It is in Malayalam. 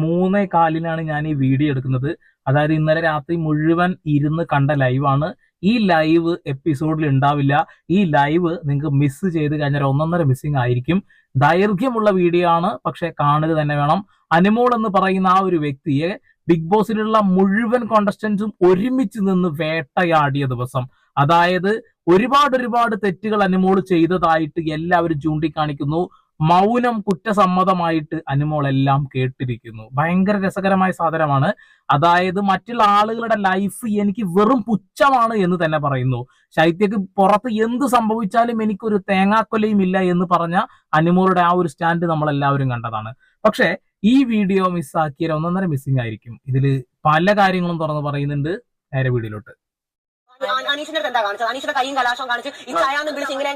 3:15 ഞാൻ ഈ വീഡിയോ എടുക്കുന്നത്. അതായത് ഇന്നലെ രാത്രി മുഴുവൻ ഇരുന്ന് കണ്ട ലൈവാണ്. ഈ ലൈവ് എപ്പിസോഡിൽ ഉണ്ടാവില്ല. ഈ ലൈവ് നിങ്ങൾക്ക് മിസ് ചെയ്ത് കഴിഞ്ഞാൽ 1.5 മിസ്സിംഗ് ആയിരിക്കും. ദൈർഘ്യമുള്ള വീഡിയോ ആണ്, പക്ഷെ കാണുക തന്നെ വേണം. അനുമോൾ എന്ന് പറയുന്ന ആ ഒരു വ്യക്തിയെ ബിഗ് ബോസിലുള്ള മുഴുവൻ കോണ്ടസ്റ്റന്റ്സും ഒരുമിച്ച് നിന്ന് വേട്ടയാടിയ ദിവസം, അതായത് ഒരുപാട് തെറ്റുകൾ അനുമോൾ ചെയ്തതായിട്ട് എല്ലാവരും ചൂണ്ടിക്കാണിക്കുന്നു. മൗനം കുറ്റസമ്മതമായിട്ട് അനുമോൾ എല്ലാം കേട്ടിരിക്കുന്നു. ഭയങ്കര രസകരമായ സാധനമാണ്. അതായത് മറ്റുള്ള ആളുകളുടെ ലൈഫ് എനിക്ക് വെറും പുച്ഛമാണ് എന്ന് തന്നെ പറയുന്നു. ശൈത്യക്ക് പുറത്ത് എന്ത് സംഭവിച്ചാലും എനിക്കൊരു തേങ്ങാക്കൊലയും ഇല്ല എന്ന് പറഞ്ഞ അനുമോളുടെ ആ ഒരു സ്റ്റാൻഡ് നമ്മളെല്ലാവരും കണ്ടതാണ്. പക്ഷെ ഈ വീഡിയോ മിസ്സാക്കിയ 1.5 മിസ്സിംഗ് ആയിരിക്കും. ഇതിൽ പല കാര്യങ്ങളും തുറന്ന് പറയുന്നുണ്ട്. നേരെ വീഡിയോയിലോട്ട്. അനീഷിന്റെ അടുത്ത് എന്താ കാണിച്ചത്? അനീഷിന്റെ കൈയും കലാശവും കാണിച്ച് ഈ ചായാന്ന് വിളിച്ച് ഇങ്ങനെ